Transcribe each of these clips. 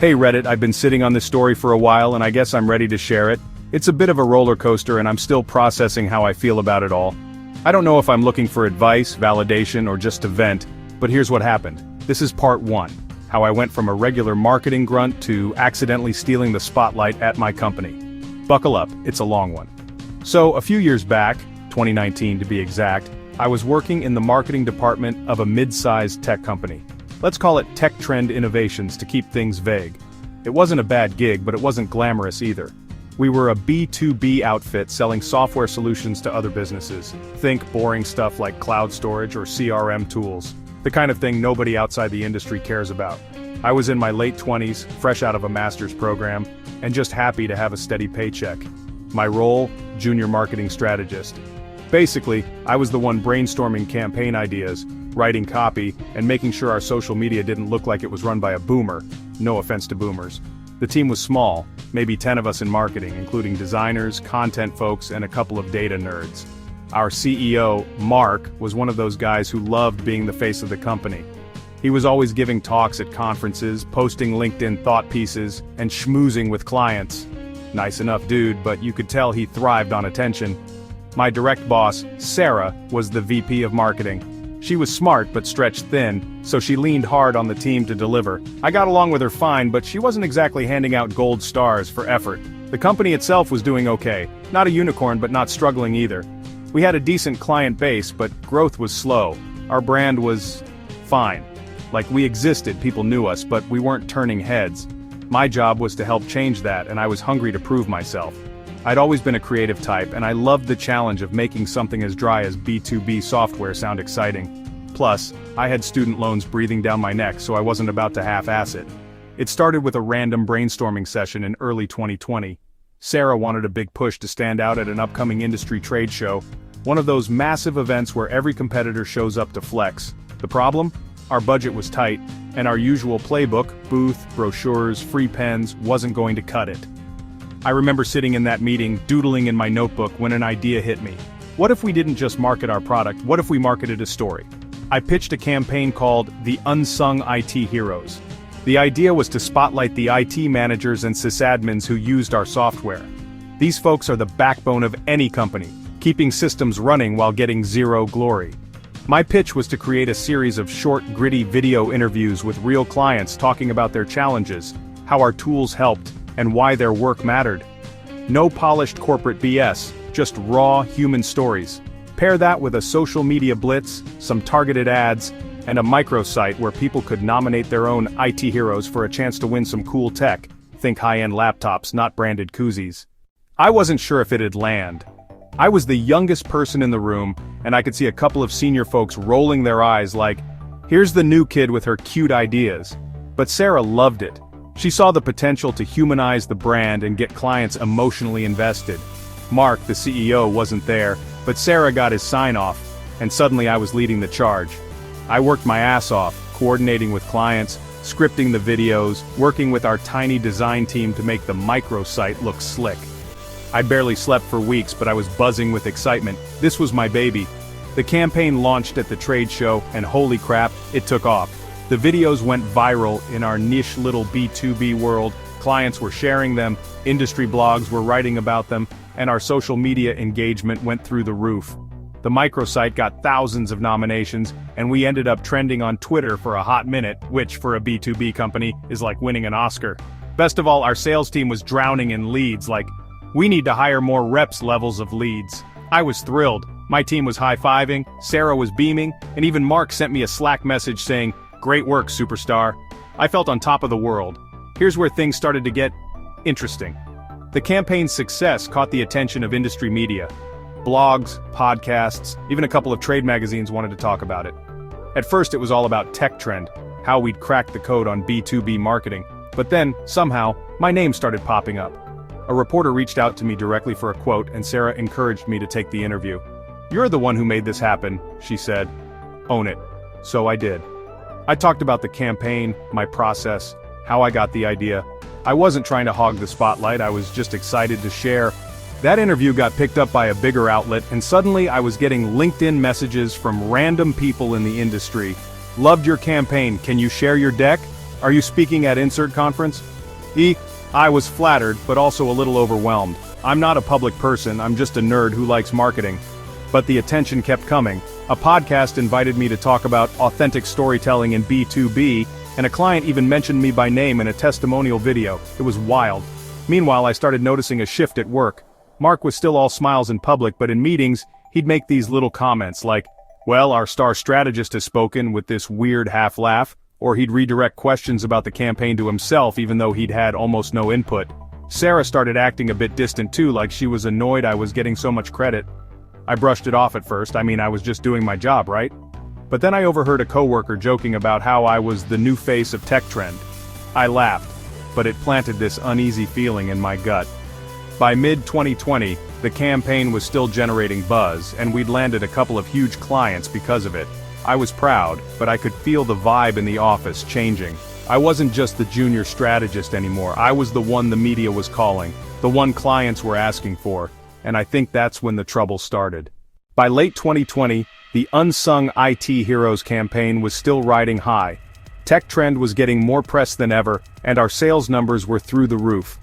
Hey Reddit, I've been sitting on this story for a while and I guess I'm ready to share it. It's a bit of a roller coaster and I'm still processing how I feel about it all. I don't know if I'm looking for advice, validation, or just to vent, but here's what happened. This is part 1. How I went from a regular marketing grunt to accidentally stealing the spotlight at my company. Buckle up, it's a long one. So, a few years back, 2019 to be exact, I was working in the marketing department of a mid-sized tech company. Let's call it Tech Trend Innovations to keep things vague. It wasn't a bad gig, but it wasn't glamorous either. We were a B2B outfit selling software solutions to other businesses. Think boring stuff like cloud storage or CRM tools. The kind of thing nobody outside the industry cares about. I was in my late 20s, fresh out of a master's program, and just happy to have a steady paycheck. My role, junior marketing strategist. Basically, I was the one brainstorming campaign ideas, writing copy, and making sure our social media didn't look like it was run by a boomer. No offense to boomers. The team was small, maybe 10 of us in marketing, including designers, content folks, and a couple of data nerds. Our CEO, Mark, was one of those guys who loved being the face of the company. He was always giving talks at conferences, posting LinkedIn thought pieces, and schmoozing with clients. Nice enough dude, but you could tell he thrived on attention. My direct boss, Sarah, was the VP of marketing. She was smart but stretched thin, so she leaned hard on the team to deliver. I got along with her fine, but she wasn't exactly handing out gold stars for effort. The company itself was doing okay. Not a unicorn, but not struggling either. We had a decent client base, but growth was slow. Our brand was fine. Like, we existed, people knew us, but we weren't turning heads. My job was to help change that, and I was hungry to prove myself. I'd always been a creative type, and I loved the challenge of making something as dry as B2B software sound exciting. Plus, I had student loans breathing down my neck, so I wasn't about to half-ass it. It started with a random brainstorming session in early 2020. Sarah wanted a big push to stand out at an upcoming industry trade show, one of those massive events where every competitor shows up to flex. The problem? Our budget was tight, and our usual playbook, booth, brochures, free pens, wasn't going to cut it. I remember sitting in that meeting, doodling in my notebook when an idea hit me. What if we didn't just market our product, what if we marketed a story? I pitched a campaign called The Unsung IT Heroes. The idea was to spotlight the IT managers and sysadmins who used our software. These folks are the backbone of any company, keeping systems running while getting zero glory. My pitch was to create a series of short, gritty video interviews with real clients talking about their challenges, how our tools helped, and why their work mattered. No polished corporate BS, just raw human stories. Pair that with a social media blitz, some targeted ads, and a microsite where people could nominate their own IT heroes for a chance to win some cool tech. Think high-end laptops, not branded koozies. I wasn't sure if it'd land. I was the youngest person in the room, and I could see a couple of senior folks rolling their eyes like, here's the new kid with her cute ideas. But Sarah loved it. She saw the potential to humanize the brand and get clients emotionally invested. Mark, the CEO, wasn't there, but Sarah got his sign-off, and suddenly I was leading the charge. I worked my ass off, coordinating with clients, scripting the videos, working with our tiny design team to make the microsite look slick. I barely slept for weeks, but I was buzzing with excitement. This was my baby. The campaign launched at the trade show, and holy crap, it took off. The videos went viral in our niche little B2B world. Clients were sharing them, industry blogs were writing about them, and our social media engagement went through the roof. The microsite got thousands of nominations, and we ended up trending on Twitter for a hot minute, which for a B2B company is like winning an Oscar. Best of all, our sales team was drowning in leads, like, we need to hire more reps levels of leads. I was thrilled. My team was high-fiving, Sarah was beaming, and even Mark sent me a Slack message saying, great work, superstar. I felt on top of the world. Here's where things started to get interesting. The campaign's success caught the attention of industry media. Blogs, podcasts, even a couple of trade magazines wanted to talk about it. At first it was all about Tech Trend, how we'd cracked the code on B2B marketing. But then, somehow, my name started popping up. A reporter reached out to me directly for a quote, and Sarah encouraged me to take the interview. You're the one who made this happen, she said. Own it. So I did. I talked about the campaign, my process, how I got the idea. I wasn't trying to hog the spotlight, I was just excited to share. That interview got picked up by a bigger outlet, and suddenly I was getting LinkedIn messages from random people in the industry. Loved your campaign, can you share your deck? Are you speaking at insert conference? I was flattered, but also a little overwhelmed. I'm not a public person, I'm just a nerd who likes marketing. But the attention kept coming. A podcast invited me to talk about authentic storytelling in B2B, and a client even mentioned me by name in a testimonial video. It was wild. Meanwhile, I started noticing a shift at work. Mark was still all smiles in public, but in meetings, he'd make these little comments like, "Well, our star strategist has spoken," with this weird half laugh, or he'd redirect questions about the campaign to himself even though he'd had almost no input. Sarah started acting a bit distant too, like she was annoyed I was getting so much credit. I brushed it off at first, I was just doing my job, right? But then I overheard a coworker joking about how I was the new face of tech trend. I laughed, but it planted this uneasy feeling in my gut. By mid-2020, the campaign was still generating buzz, and we'd landed a couple of huge clients because of it. I was proud, but I could feel the vibe in the office changing. I wasn't just the junior strategist anymore, I was the one the media was calling, the one clients were asking for, and I think that's when the trouble started. By late 2020, the Unsung IT Heroes campaign was still riding high. Tech Trend was getting more press than ever, and our sales numbers were through the roof.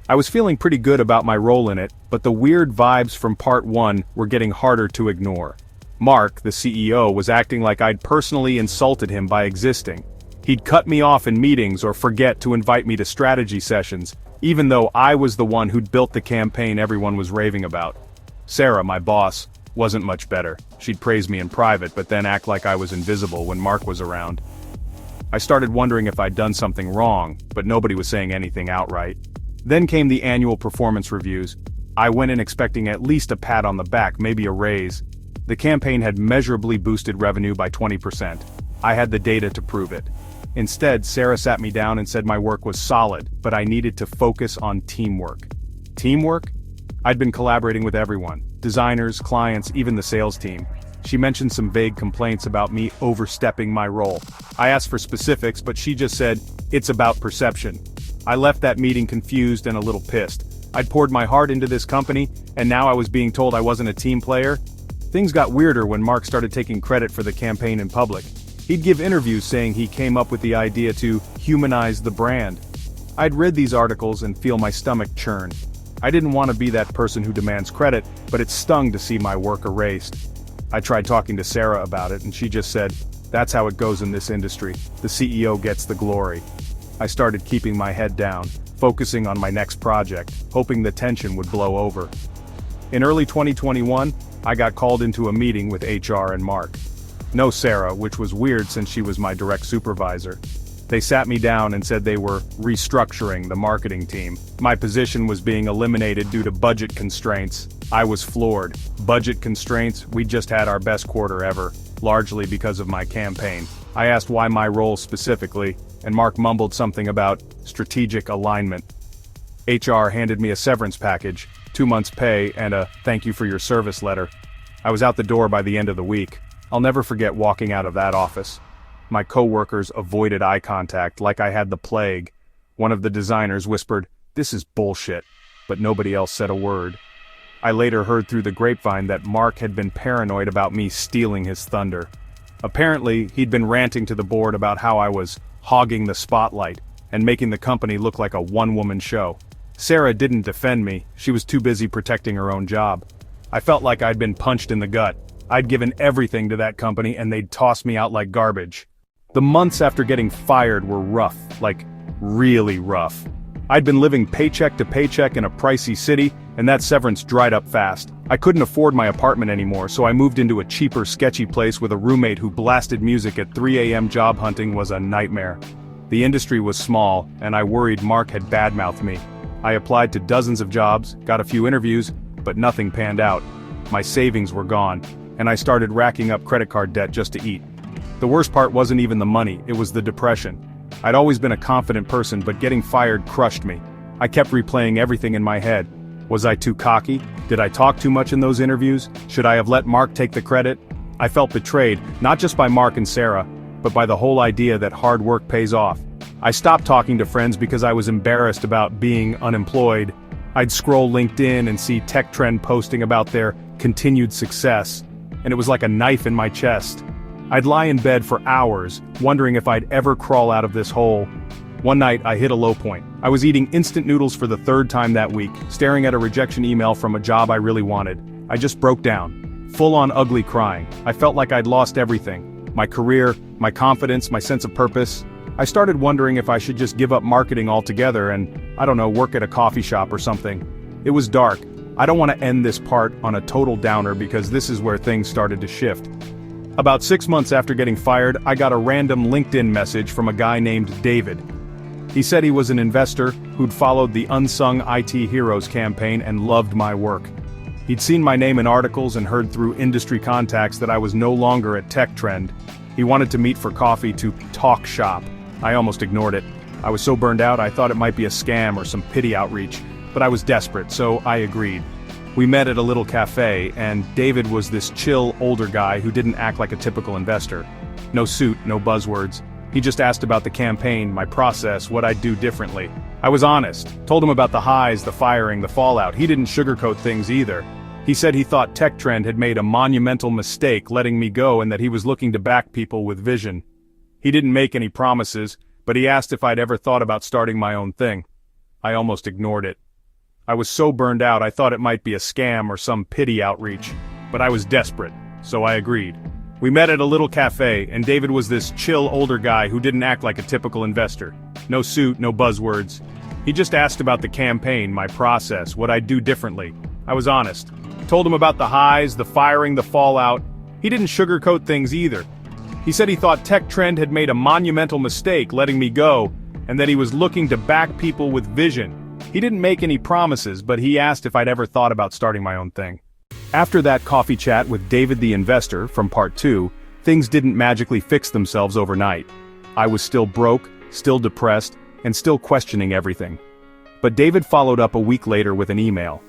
I was feeling pretty good about my role in it, but the weird vibes from part 1 were getting harder to ignore. Mark, the CEO, was acting like I'd personally insulted him by existing. He'd cut me off in meetings or forget to invite me to strategy sessions, even though I was the one who'd built the campaign everyone was raving about. Sarah, my boss, wasn't much better. She'd praise me in private but then act like I was invisible when Mark was around. I started wondering if I'd done something wrong, but nobody was saying anything outright. Then came the annual performance reviews. I went in expecting at least a pat on the back, maybe a raise. The campaign had measurably boosted revenue by 20%. I had the data to prove it. Instead, Sarah sat me down and said my work was solid, but I needed to focus on teamwork. Teamwork? I'd been collaborating with everyone, designers, clients, even the sales team. She mentioned some vague complaints about me overstepping my role. I asked for specifics, but she just said, "It's about perception." I left that meeting confused and a little pissed. I'd poured my heart into this company, and now I was being told I wasn't a team player. Things got weirder when Mark started taking credit for the campaign in public. He'd give interviews saying he came up with the idea to humanize the brand. I'd read these articles and feel my stomach churn. I didn't want to be that person who demands credit, but it stung to see my work erased. I tried talking to Sarah about it and she just said, "That's how it goes in this industry. The CEO gets the glory." I started keeping my head down, focusing on my next project, hoping the tension would blow over. In early 2021, I got called into a meeting with HR and Mark. No Sarah, which was weird since she was my direct supervisor. They sat me down and said they were restructuring the marketing team. My position was being eliminated due to budget constraints. I was floored. Budget constraints? We just had our best quarter ever, largely because of my campaign. I asked why my role specifically, and Mark mumbled something about strategic alignment. HR handed me a severance package, 2 months' pay, and a "thank you for your service" letter. I was out the door by the end of the week. I'll never forget walking out of that office. My coworkers avoided eye contact like I had the plague. One of the designers whispered, "This is bullshit," but nobody else said a word. I later heard through the grapevine that Mark had been paranoid about me stealing his thunder. Apparently, he'd been ranting to the board about how I was hogging the spotlight and making the company look like a one-woman show. Sarah didn't defend me, she was too busy protecting her own job. I felt like I'd been punched in the gut. I'd given everything to that company and they'd toss me out like garbage. The months after getting fired were rough, like really rough. I'd been living paycheck to paycheck in a pricey city, and that severance dried up fast. I couldn't afford my apartment anymore, so I moved into a cheaper, sketchy place with a roommate who blasted music at 3 a.m. Job hunting was a nightmare. The industry was small, and I worried Mark had badmouthed me. I applied to dozens of jobs, got a few interviews, but nothing panned out. My savings were gone, and I started racking up credit card debt just to eat. The worst part wasn't even the money, it was the depression. I'd always been a confident person, but getting fired crushed me. I kept replaying everything in my head. Was I too cocky? Did I talk too much in those interviews? Should I have let Mark take the credit? I felt betrayed, not just by Mark and Sarah, but by the whole idea that hard work pays off. I stopped talking to friends because I was embarrassed about being unemployed. I'd scroll LinkedIn and see Tech Trend posting about their continued success, and it was like a knife in my chest. I'd lie in bed for hours, wondering if I'd ever crawl out of this hole. One night, I hit a low point. I was eating instant noodles for the third time that week, staring at a rejection email from a job I really wanted. I just broke down. Full-on ugly crying. I felt like I'd lost everything. My career, my confidence, my sense of purpose. I started wondering if I should just give up marketing altogether and, I don't know, work at a coffee shop or something. It was dark. I don't want to end this part on a total downer because this is where things started to shift. About 6 months after getting fired, I got a random LinkedIn message from a guy named David. He said he was an investor who'd followed the Unsung IT Heroes campaign and loved my work. He'd seen my name in articles and heard through industry contacts that I was no longer at TechTrend. He wanted to meet for coffee to talk shop. I almost ignored it. I was so burned out I thought it might be a scam or some pity outreach, but I was desperate, so I agreed. We met at a little cafe, and David was this chill, older guy who didn't act like a typical investor. No suit, no buzzwords. He just asked about the campaign, my process, what I'd do differently. I was honest, told him about the highs, the firing, the fallout. He didn't sugarcoat things either. He said he thought TechTrend had made a monumental mistake letting me go and that he was looking to back people with vision. He didn't make any promises, but he asked if I'd ever thought about starting my own thing. I almost ignored it. I was so burned out I thought it might be a scam or some pity outreach, but I was desperate, so I agreed. We met at a little cafe, and David was this chill older guy who didn't act like a typical investor. No suit, no buzzwords. He just asked about the campaign, my process, what I'd do differently. I was honest. Told him about the highs, the firing, the fallout. He didn't sugarcoat things either. He said he thought TechTrend had made a monumental mistake letting me go, and that he was looking to back people with vision. He didn't make any promises, but he asked if I'd ever thought about starting my own thing. After that coffee chat with David the investor from part 2, things didn't magically fix themselves overnight. I was still broke, still depressed, and still questioning everything. But David followed up a week later with an email.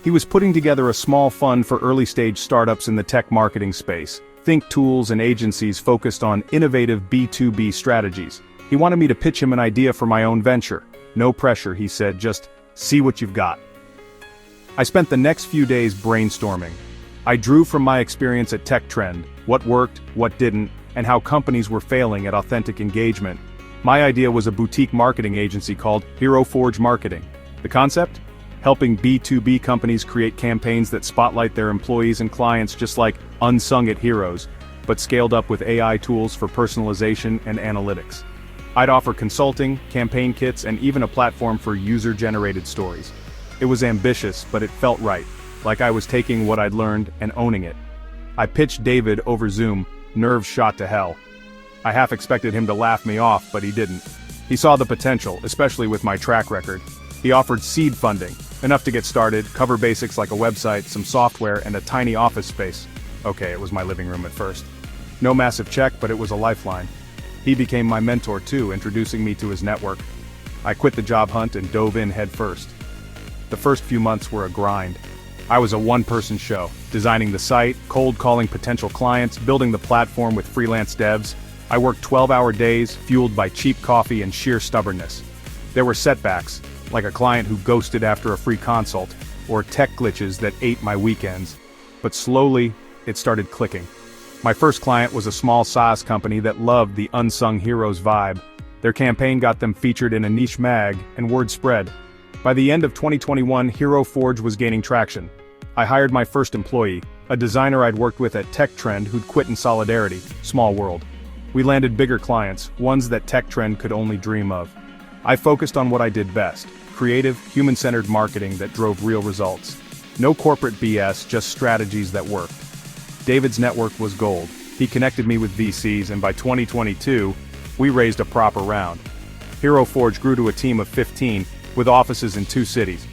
He was putting together a small fund for early-stage startups in the tech marketing space. Think tools and agencies focused on innovative B2B strategies. He wanted me to pitch him an idea for my own venture. No pressure, he said, just see what you've got. I spent the next few days brainstorming. I drew from my experience at TechTrend, what worked, what didn't, and how companies were failing at authentic engagement. My idea was a boutique marketing agency called Hero Forge Marketing. The concept? Helping B2B companies create campaigns that spotlight their employees and clients just like Unsung It Heroes, but scaled up with AI tools for personalization and analytics. I'd offer consulting, campaign kits, and even a platform for user-generated stories. It was ambitious, but it felt right, like I was taking what I'd learned and owning it. I pitched David over Zoom, nerves shot to hell. I half expected him to laugh me off, but he didn't. He saw the potential, especially with my track record. He offered seed funding, enough to get started, cover basics like a website, some software, and a tiny office space. Okay, it was my living room at first. No massive check, but it was a lifeline. He became my mentor too, introducing me to his network. I quit the job hunt and dove in head first. The first few months were a grind. I was a one-person show, designing the site, cold calling potential clients, building the platform with freelance devs. I worked 12-hour days, fueled by cheap coffee and sheer stubbornness. There were setbacks, like a client who ghosted after a free consult, or tech glitches that ate my weekends. But slowly, it started clicking. My first client was a small SaaS company that loved the Unsung Heroes vibe. Their campaign got them featured in a niche mag, and word spread. By the end of 2021, Hero Forge was gaining traction. I hired my first employee, a designer I'd worked with at TechTrend who'd quit in solidarity. Small world. We landed bigger clients, ones that TechTrend could only dream of. I focused on what I did best, creative, human-centered marketing that drove real results. No corporate BS, just strategies that worked. David's network was gold. He connected me with VCs, and by 2022, we raised a proper round. Hero Forge grew to a team of 15, with offices in 2 cities.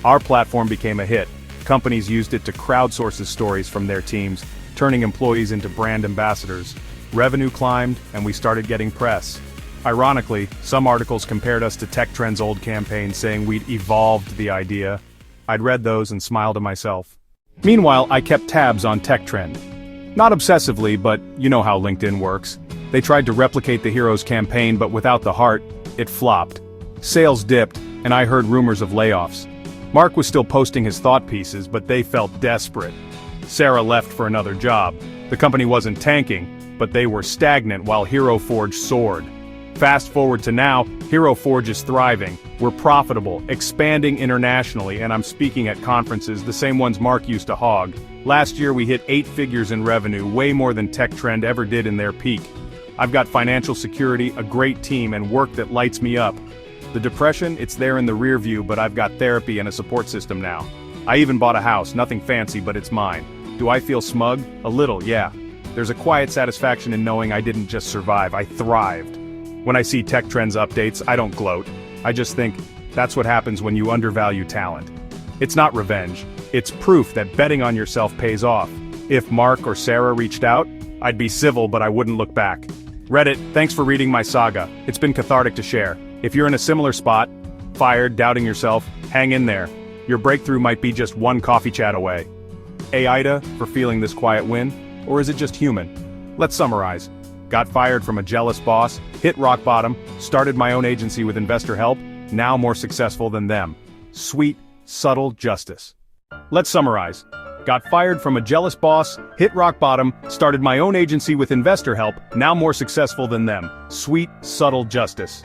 Our platform became a hit. Companies used it to crowdsource stories from their teams, turning employees into brand ambassadors. Revenue climbed, and we started getting press. Ironically, some articles compared us to TechTrend's old campaign, saying we'd evolved the idea. I'd read those and smiled to myself. Meanwhile, I kept tabs on TechTrend. Not obsessively, but you know how LinkedIn works. They tried to replicate the Heroes campaign, but without the heart, it flopped. Sales dipped, and I heard rumors of layoffs. Mark was still posting his thought pieces, but they felt desperate. Sarah left for another job. The company wasn't tanking, but they were stagnant while Hero Forge soared. Fast forward to now, Hero Forge is thriving, we're profitable, expanding internationally, and I'm speaking at conferences, the same ones Mark used to hog. Last year we hit 8 figures in revenue, way more than Tech Trend ever did in their peak. I've got financial security, a great team, and work that lights me up. The depression, it's there in the rear view, but I've got therapy and a support system now. I even bought a house, nothing fancy, but it's mine. Do I feel smug? A little, yeah. There's a quiet satisfaction in knowing I didn't just survive, I thrived. When I see Tech Trends updates, I don't gloat. I just think, that's what happens when you undervalue talent. It's not revenge. It's proof that betting on yourself pays off. If Mark or Sarah reached out, I'd be civil, but I wouldn't look back. Reddit, thanks for reading my saga. It's been cathartic to share. If you're in a similar spot, fired, doubting yourself, hang in there. Your breakthrough might be just one coffee chat away. Ida, for feeling this quiet win? Or is it just human? Let's summarize. Got fired from a jealous boss, hit rock bottom, started my own agency with investor help, now more successful than them. Sweet, subtle justice. Let's summarize. Got fired from a jealous boss, hit rock bottom, started my own agency with investor help, now more successful than them. Sweet, subtle justice.